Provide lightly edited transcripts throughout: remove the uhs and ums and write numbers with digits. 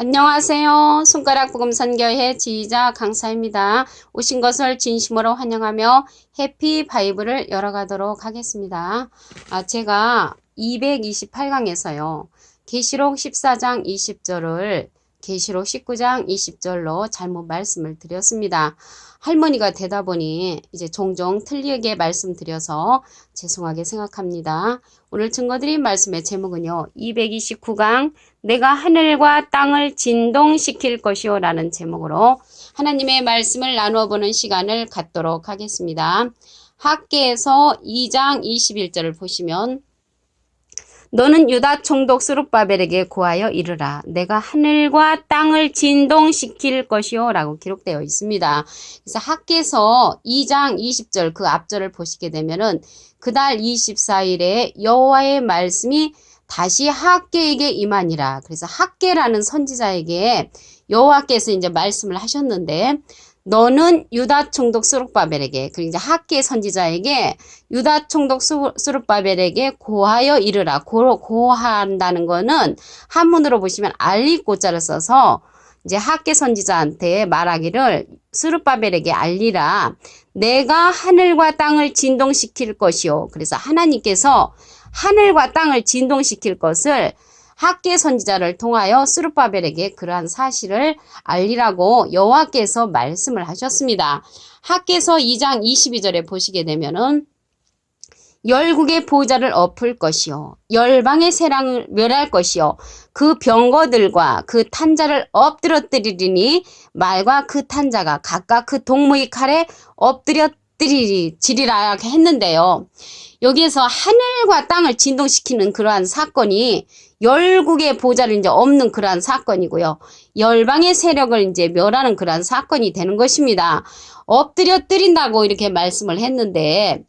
안녕하세요. 손가락 복음 선교회 지휘자 강사입니다. 오신 것을 진심으로 환영하며 해피 바이블을 열어가도록 하겠습니다. 제가 228강에서요. 계시록 14장 20절을 계시록 19장 20절로 잘못 말씀을 드렸습니다. 할머니가 되다 보니 이제 종종 틀리게 말씀드려서 죄송하게 생각합니다. 오늘 증거드린 말씀의 제목은요. 229강 내가 하늘과 땅을 진동시킬 것이요 라는 제목으로 하나님의 말씀을 나누어 보는 시간을 갖도록 하겠습니다. 학개에서 2장 21절을 보시면 너는 유다 총독 스룹바벨에게 고하여 이르라. 내가 하늘과 땅을 진동시킬 것이요 라고 기록되어 있습니다. 그래서 학개서 2장 20절 그 앞절을 보시게 되면은 그달 24일에 여호와의 말씀이 다시 학개에게 임하니라. 그래서 학개라는 선지자에게 여호와께서 이제 말씀을 하셨는데 너는 유다 총독 스룹바벨에게, 그리고 이제 학개 선지자에게 유다 총독 스룹바벨에게 고하여 이르라. 고한다는 거는 한문으로 보시면 알리고자를 써서 이제 학개 선지자한테 말하기를 스룹바벨에게 알리라. 내가 하늘과 땅을 진동시킬 것이요. 그래서 하나님께서 하늘과 땅을 진동시킬 것을 학개 선지자를 통하여 스룹바벨에게 그러한 사실을 알리라고 여호와께서 말씀을 하셨습니다. 학개서 2장 22절에 보시게 되면은 열국의 보좌를 엎을 것이요 열방의 세랑을 멸할 것이요 그 병거들과 그 탄자를 엎드러뜨리리니 말과 그 탄자가 각각 그 동무의 칼에 엎드려뜨리리라 했는데요. 여기에서 하늘과 땅을 진동시키는 그러한 사건이 열국의 보좌를 이제 엎는 그러한 사건이고요. 열방의 세력을 이제 멸하는 그러한 사건이 되는 것입니다. 엎드려뜨린다고 이렇게 말씀을 했는데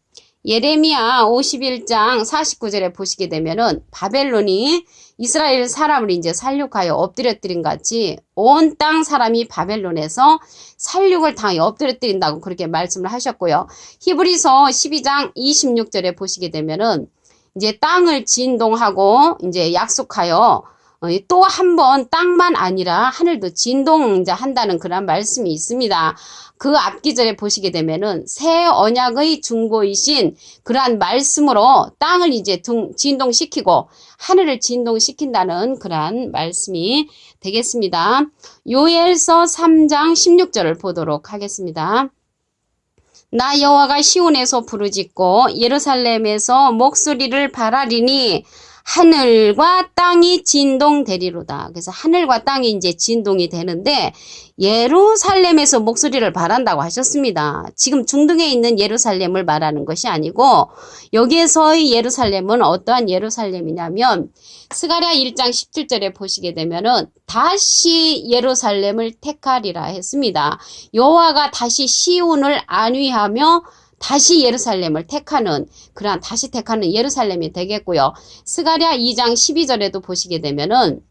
예레미야 51장 49절에 보시게 되면은 바벨론이 이스라엘 사람을 이제 살육하여 엎드려뜨린 같이 온 땅 사람이 바벨론에서 살육을 당하여 엎드려뜨린다고 그렇게 말씀을 하셨고요. 히브리서 12장 26절에 보시게 되면은 이제 땅을 진동하고 이제 약속하여 또 한 번 땅만 아니라 하늘도 진동 이제 한다는 그런 말씀이 있습니다. 그 앞기절에 보시게 되면은 새 언약의 중보이신 그러한 말씀으로 땅을 이제 진동시키고 하늘을 진동시킨다는 그러한 말씀이 되겠습니다. 요엘서 3장 16절을 보도록 하겠습니다. 나 여호와가 시온에서 부르짖고 예루살렘에서 목소리를 발하리니 하늘과 땅이 진동되리로다. 그래서 하늘과 땅이 이제 진동이 되는데 예루살렘에서 목소리를 발한다고 하셨습니다. 지금 중동에 있는 예루살렘을 말하는 것이 아니고 여기에서의 예루살렘은 어떠한 예루살렘이냐면 스가랴 1장 17절에 보시게 되면은 다시 예루살렘을 택하리라 했습니다. 여호와가 다시 시온을 안위하며 다시 예루살렘을 택하는 그러한 다시 택하는 예루살렘이 되겠고요. 스가랴 2장 12절에도 보시게 되면은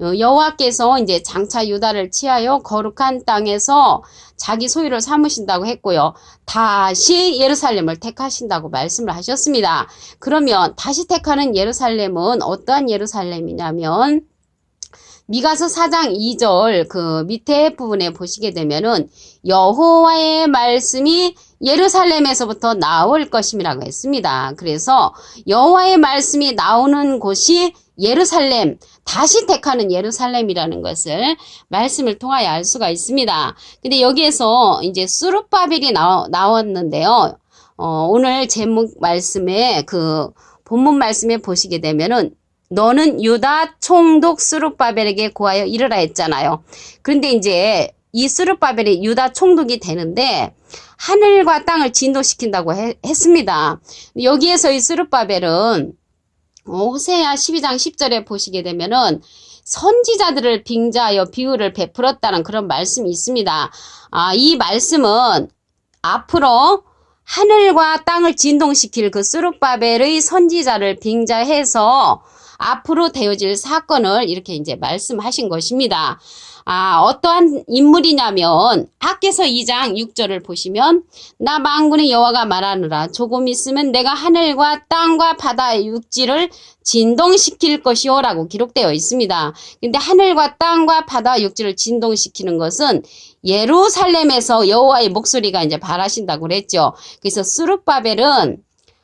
여호와께서 이제 장차 유다를 취하여 거룩한 땅에서 자기 소유를 삼으신다고 했고요. 다시 예루살렘을 택하신다고 말씀을 하셨습니다. 그러면 다시 택하는 예루살렘은 어떠한 예루살렘이냐면 미가서 4장 2절 그 밑에 부분에 보시게 되면은 여호와의 말씀이 예루살렘에서부터 나올 것임이라고 했습니다. 그래서 여호와의 말씀이 나오는 곳이 예루살렘, 다시 택하는 예루살렘이라는 것을 말씀을 통하여 알 수가 있습니다. 근데 여기에서 이제 스룹바벨이 나왔는데요. 오늘 제목 말씀에 그 본문 말씀에 보시게 되면은 너는 유다 총독 스룹바벨에게 고하여 이르라 했잖아요. 그런데 이제 이 스룹바벨이 유다 총독이 되는데 하늘과 땅을 진동시킨다고 했습니다. 여기에서 이 스룹바벨은 호세아 12장 10절에 보시게 되면은 선지자들을 빙자하여 비유를 베풀었다는 그런 말씀이 있습니다. 이 말씀은 앞으로 하늘과 땅을 진동시킬 그 스룹바벨의 선지자를 빙자해서 앞으로 되어질 사건을 이렇게 이제 말씀하신 것입니다. 어떠한 인물이냐면 학개서 2장 6절을 보시면 나 만군의 여호와가 말하느라 조금 있으면 내가 하늘과 땅과 바다의 육지를 진동시킬 것이요 라고 기록되어 있습니다. 근데 하늘과 땅과 바다 육지를 진동시키는 것은 예루살렘에서 여호와의 목소리가 이제 발하신다고 그랬죠. 그래서 스룹바벨은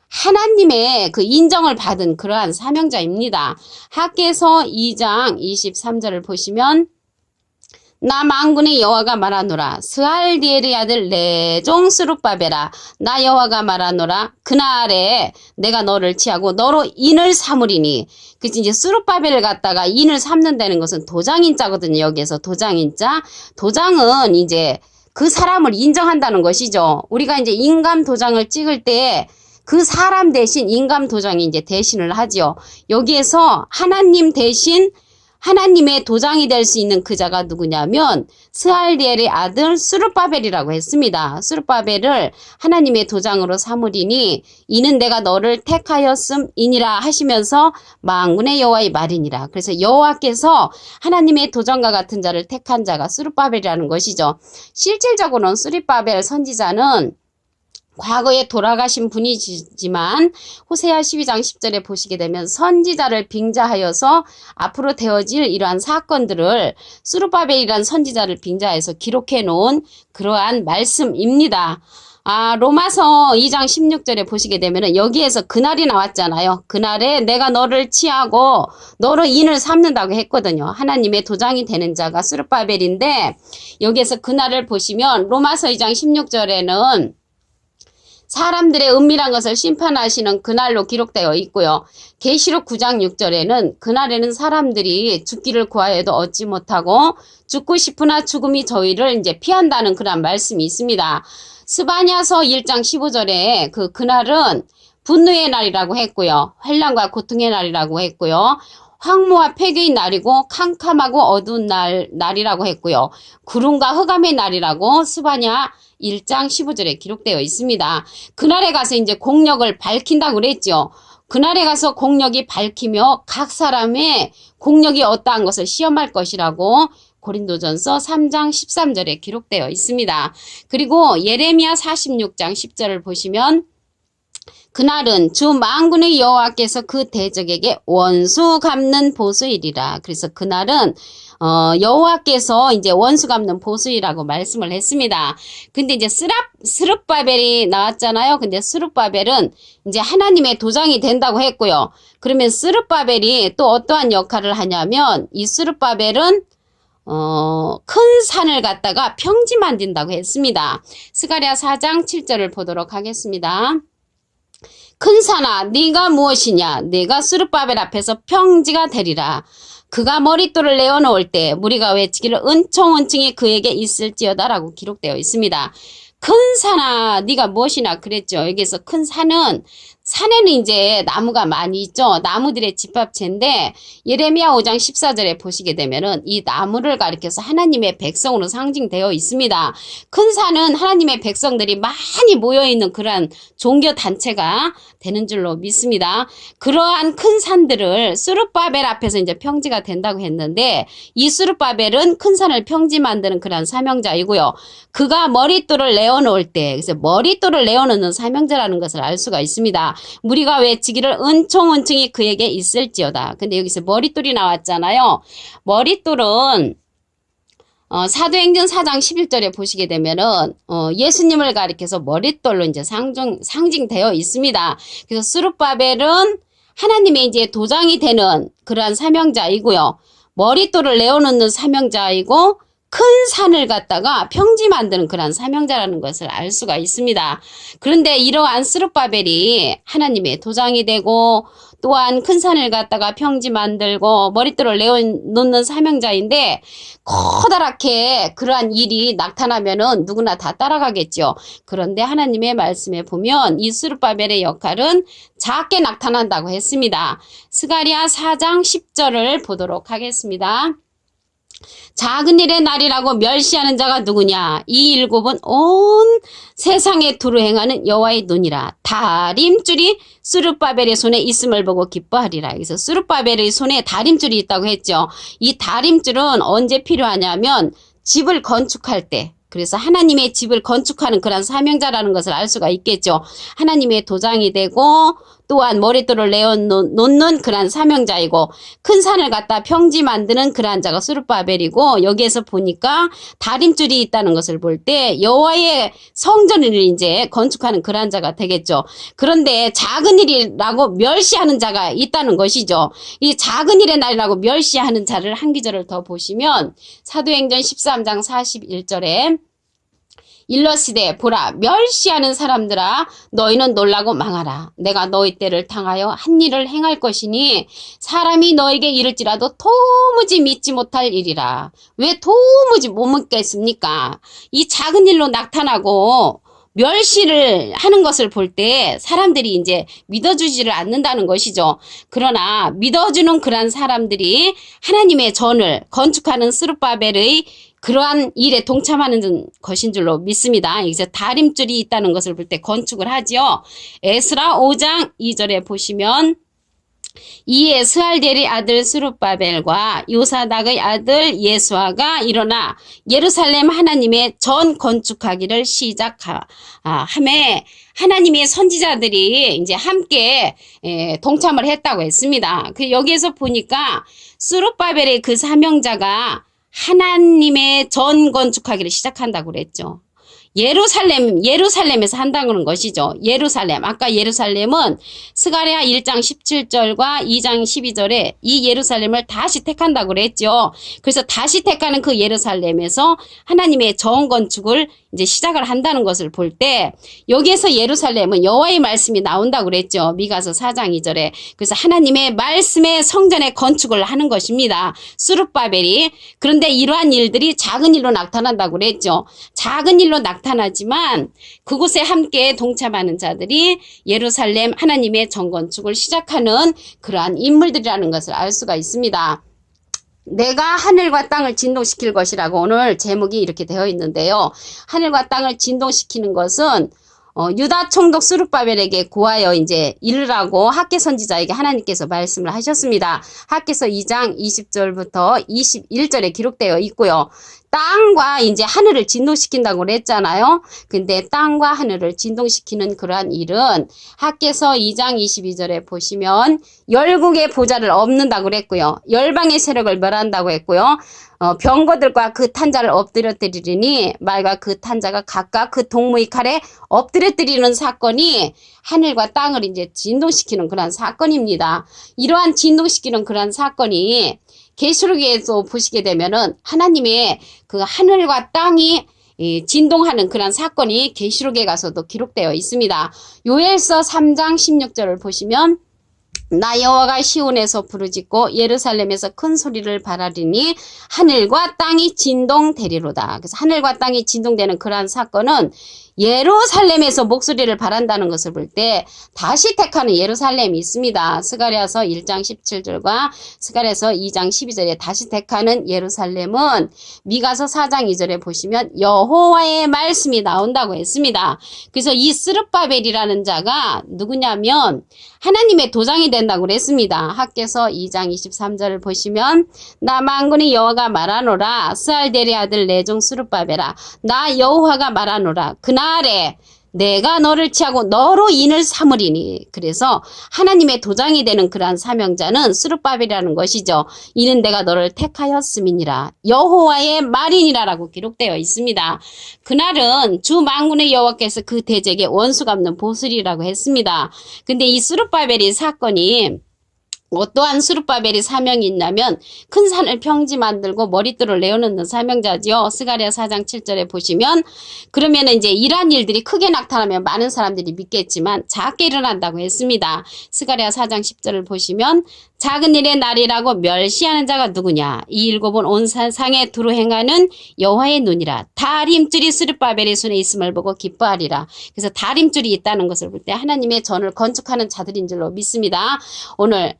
하나님의 그 인정을 받은 그러한 사명자입니다. 학개서 2장 23절을 보시면 나 만군의 여호와가 말하노라 스알디엘의 아들 내 종 스룹바벨아 나 여호와가 말하노라 그날에 내가 너를 취하고 너로 인을 삼으리니. 그치 이제 스룹바벨을 갖다가 인을 삼는다는 것은 도장인자거든요. 여기에서 도장인자. 도장은 이제 그 사람을 인정한다는 것이죠. 우리가 이제 인감 도장을 찍을 때 그 사람 대신 인감 도장이 이제 대신을 하지요. 여기에서 하나님 대신 하나님의 도장이 될 수 있는 그 자가 누구냐면 스알디엘의 아들 스룹바벨이라고 했습니다. 스룹바벨을 하나님의 도장으로 삼으리니 이는 내가 너를 택하였음이니라 하시면서 만군의 여호와의 말이니라. 그래서 여호와께서 하나님의 도장과 같은 자를 택한 자가 스룹바벨이라는 것이죠. 실질적으로는 스룹바벨 선지자는 과거에 돌아가신 분이지만 호세아 12장 10절에 보시게 되면 선지자를 빙자하여서 앞으로 되어질 이러한 사건들을 스룹바벨이란 선지자를 빙자해서 기록해 놓은 그러한 말씀입니다. 로마서 2장 16절에 보시게 되면은 여기에서 그날이 나왔잖아요. 그날에 내가 너를 취하고 너로 인을 삼는다고 했거든요. 하나님의 도장이 되는 자가 스룹바벨인데 여기에서 그날을 보시면 로마서 2장 16절에는 사람들의 은밀한 것을 심판하시는 그날로 기록되어 있고요. 계시록 9장 6절에는 그날에는 사람들이 죽기를 구하여도 얻지 못하고 죽고 싶으나 죽음이 저희를 이제 피한다는 그런 말씀이 있습니다. 스바냐서 1장 15절에 그날은 분노의 날이라고 했고요. 환난과 고통의 날이라고 했고요. 황무와 폐괴의 날이고 캄캄하고 어두운 날이라고 했고요. 구름과 흑암의 날이라고 스바냐 1장 15절에 기록되어 있습니다. 그날에 가서 이제 공력을 밝힌다고 그랬죠. 그날에 가서 공력이 밝히며 각 사람의 공력이 어떠한 것을 시험할 것이라고 고린도전서 3장 13절에 기록되어 있습니다. 그리고 예레미야 46장 10절을 보시면 그날은 주 만군의 여호와께서 그 대적에게 원수 갚는 보수일이라. 그래서 그날은 여호와께서 이제 원수 갚는 보수이라고 말씀을 했습니다. 근데 이제 스룹바벨이 나왔잖아요. 근데 스룹바벨은 이제 하나님의 도장이 된다고 했고요. 그러면 스룹바벨이 또 어떠한 역할을 하냐면 이 스룹바벨은 큰 산을 갖다가 평지 만든다고 했습니다. 스가랴 4장 7절을 보도록 하겠습니다. 큰 산아 네가 무엇이냐 네가 스룹바벨 앞에서 평지가 되리라. 그가 머릿돌을 내어놓을 때 무리가 외치기를 은총은총이 그에게 있을지어다 라고 기록되어 있습니다. 큰 산아 네가 무엇이나 그랬죠. 여기서 큰 산은 산에는 이제 나무가 많이 있죠. 나무들의 집합체인데 예레미야 5장 14절에 보시게 되면은 이 나무를 가리켜서 하나님의 백성으로 상징되어 있습니다. 큰 산은 하나님의 백성들이 많이 모여있는 그러한 종교단체가 되는 줄로 믿습니다. 그러한 큰 산들을 스룹바벨 앞에서 이제 평지가 된다고 했는데 이 스룹바벨은 큰 산을 평지 만드는 그러한 사명자이고요. 그가 머릿돌을 내어놓을 때 그래서 머릿돌을 내어놓는 사명자라는 것을 알 수가 있습니다. 무리가 외치기를 은총은총이 그에게 있을지어다. 근데 여기서 머릿돌이 나왔잖아요. 머릿돌은 사도행전 4장 11절에 보시게 되면은 예수님을 가리켜서 머릿돌로 이제 상징되어 있습니다. 그래서 스룹바벨은 하나님의 이제 도장이 되는 그러한 사명자이고요. 머릿돌을 내어놓는 사명자이고 큰 산을 갖다가 평지 만드는 그런 사명자라는 것을 알 수가 있습니다. 그런데 이러한 스룹바벨이 하나님의 도장이 되고 또한 큰 산을 갖다가 평지 만들고 머릿돌을 내어놓는 사명자인데 커다랗게 그러한 일이 나타나면은 누구나 다 따라가겠죠. 그런데 하나님의 말씀에 보면 이 스룹바벨의 역할은 작게 나타난다고 했습니다. 스가랴 4장 10절을 보도록 하겠습니다. 작은 일의 날이라고 멸시하는 자가 누구냐? 이 일곱은 온 세상에 두루 행하는 여호와의 눈이라. 다림줄이 스룹바벨의 손에 있음을 보고 기뻐하리라. 그래서 스룹바벨의 손에 다림줄이 있다고 했죠. 이 다림줄은 언제 필요하냐면 집을 건축할 때, 그래서 하나님의 집을 건축하는 그런 사명자라는 것을 알 수가 있겠죠. 하나님의 도장이 되고 또한 머릿돌을 내어놓는 그런 사명자이고, 큰 산을 갖다 평지 만드는 그러한 자가 스룹바벨이고, 여기에서 보니까 다림줄이 있다는 것을 볼 때 여호와의 성전을 이제 건축하는 그러한 자가 되겠죠. 그런데 작은 일이라고 멸시하는 자가 있다는 것이죠. 이 작은 일의 날이라고 멸시하는 자를 한 구절을 더 보시면 사도행전 13장 41절에 일러시되 보라 멸시하는 사람들아 너희는 놀라고 망하라. 내가 너희 때를 당하여 한 일을 행할 것이니 사람이 너에게 이를지라도 도무지 믿지 못할 일이라. 왜 도무지 못 믿겠습니까? 이 작은 일로 나타나고 멸시를 하는 것을 볼 때 사람들이 이제 믿어주지를 않는다는 것이죠. 그러나 믿어주는 그러한 사람들이 하나님의 전을 건축하는 스룹바벨의 그러한 일에 동참하는 것인 줄로 믿습니다. 여기서 다림줄이 있다는 것을 볼 때 건축을 하지요. 에스라 5장 2절에 보시면 이에 스알델의 아들 스룹바벨과 요사닥의 아들 예수아가 일어나 예루살렘 하나님의 전 건축하기를 시작함에 하나님의 선지자들이 이제 함께 동참을 했다고 했습니다. 그 여기에서 보니까 스룹바벨의 그 사명자가 하나님의 전 건축하기를 시작한다고 그랬죠. 예루살렘에서 한다는 것이죠. 예루살렘. 아까 예루살렘은 스가랴 1장 17절과 2장 12절에 이 예루살렘을 다시 택한다고 그랬죠. 그래서 다시 택하는 그 예루살렘에서 하나님의 정건축을 이제 시작을 한다는 것을 볼 때 여기에서 예루살렘은 여호와의 말씀이 나온다고 그랬죠. 미가서 4장 2절에. 그래서 하나님의 말씀의 성전의 건축을 하는 것입니다. 스룹바벨이. 그런데 이러한 일들이 작은 일로 나타난다고 그랬죠. 작은 일로 나타나지만 그곳에 함께 동참하는 자들이 예루살렘 하나님의 정건축을 시작하는 그러한 인물들이라는 것을 알 수가 있습니다. 내가 하늘과 땅을 진동시킬 것이라고 오늘 제목이 이렇게 되어 있는데요. 하늘과 땅을 진동시키는 것은 유다 총독 스룹바벨에게 고하여 이제 이르라고 학개 선지자에게 하나님께서 말씀을 하셨습니다. 학개서 2장 20절부터 21절에 기록되어 있고요. 땅과 이제 하늘을 진동시킨다고 그랬잖아요. 근데 땅과 하늘을 진동시키는 그러한 일은 학개서 2장 22절에 보시면 열국의 보좌를 엎는다고 그랬고요. 열방의 세력을 멸한다고 했고요. 병거들과 그 탄자를 엎드려뜨리니 말과 그 탄자가 각각 그 동무의 칼에 엎드려뜨리는 사건이 하늘과 땅을 이제 진동시키는 그러한 사건입니다. 이러한 진동시키는 그러한 사건이 계시록에서 보시게 되면은 하나님의 그 하늘과 땅이 진동하는 그런 사건이 계시록에 가서도 기록되어 있습니다. 요엘서 3장 16절을 보시면 나 여호와가 시온에서 부르짖고 예루살렘에서 큰 소리를 발하리니 하늘과 땅이 진동되리로다. 그래서 하늘과 땅이 진동되는 그러한 사건은 예루살렘에서 목소리를 발한다는 것을 볼 때 다시 택하는 예루살렘이 있습니다. 스가랴서 1장 17절과 스가랴서 2장 12절에 다시 택하는 예루살렘은 미가서 4장 2절에 보시면 여호와의 말씀이 나온다고 했습니다. 그래서 이 스룹바벨이라는 자가 누구냐면 하나님의 도장이 된다고 그랬습니다. 학개서 2장 23절을 보시면 나 만군의 여호와가 말하노라 스알델의 아들 내 종 스룹바벨아 나 여호와가 말하노라 그날에 내가 너를 취하고 너로 인을 삼으리니. 그래서 하나님의 도장이 되는 그러한 사명자는 스룹바벨이라는 것이죠. 이는 내가 너를 택하였음이니라 여호와의 말이니라라고 기록되어 있습니다. 그날은 주 만군의 여호와께서 그 대적의 원수 갚는 보슬이라고 했습니다. 근데 이 스룹바벨의 사건이 어떠한 스룹바벨이 사명이 있냐면 큰 산을 평지 만들고 머릿돌을 내어놓는 사명자지요. 스가랴 4장 7절에 보시면 그러면 이제 이러한 일들이 크게 나타나면 많은 사람들이 믿겠지만 작게 일어난다고 했습니다. 스가랴 4장 10절을 보시면 작은 일의 날이라고 멸시하는 자가 누구냐 이 일곱은 온 세상에 두루 행하는 여호와의 눈이라 다림줄이 스룹바벨의 손에 있음을 보고 기뻐하리라. 그래서 다림줄이 있다는 것을 볼 때 하나님의 전을 건축하는 자들인 줄로 믿습니다. 오늘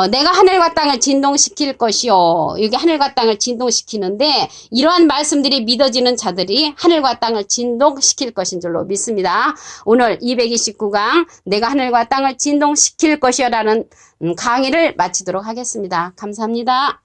내가 하늘과 땅을 진동시킬 것이요. 여기 하늘과 땅을 진동시키는데 이러한 말씀들이 믿어지는 자들이 하늘과 땅을 진동시킬 것인 줄로 믿습니다. 오늘 229강 내가 하늘과 땅을 진동시킬 것이요 라는 강의를 마치도록 하겠습니다. 감사합니다.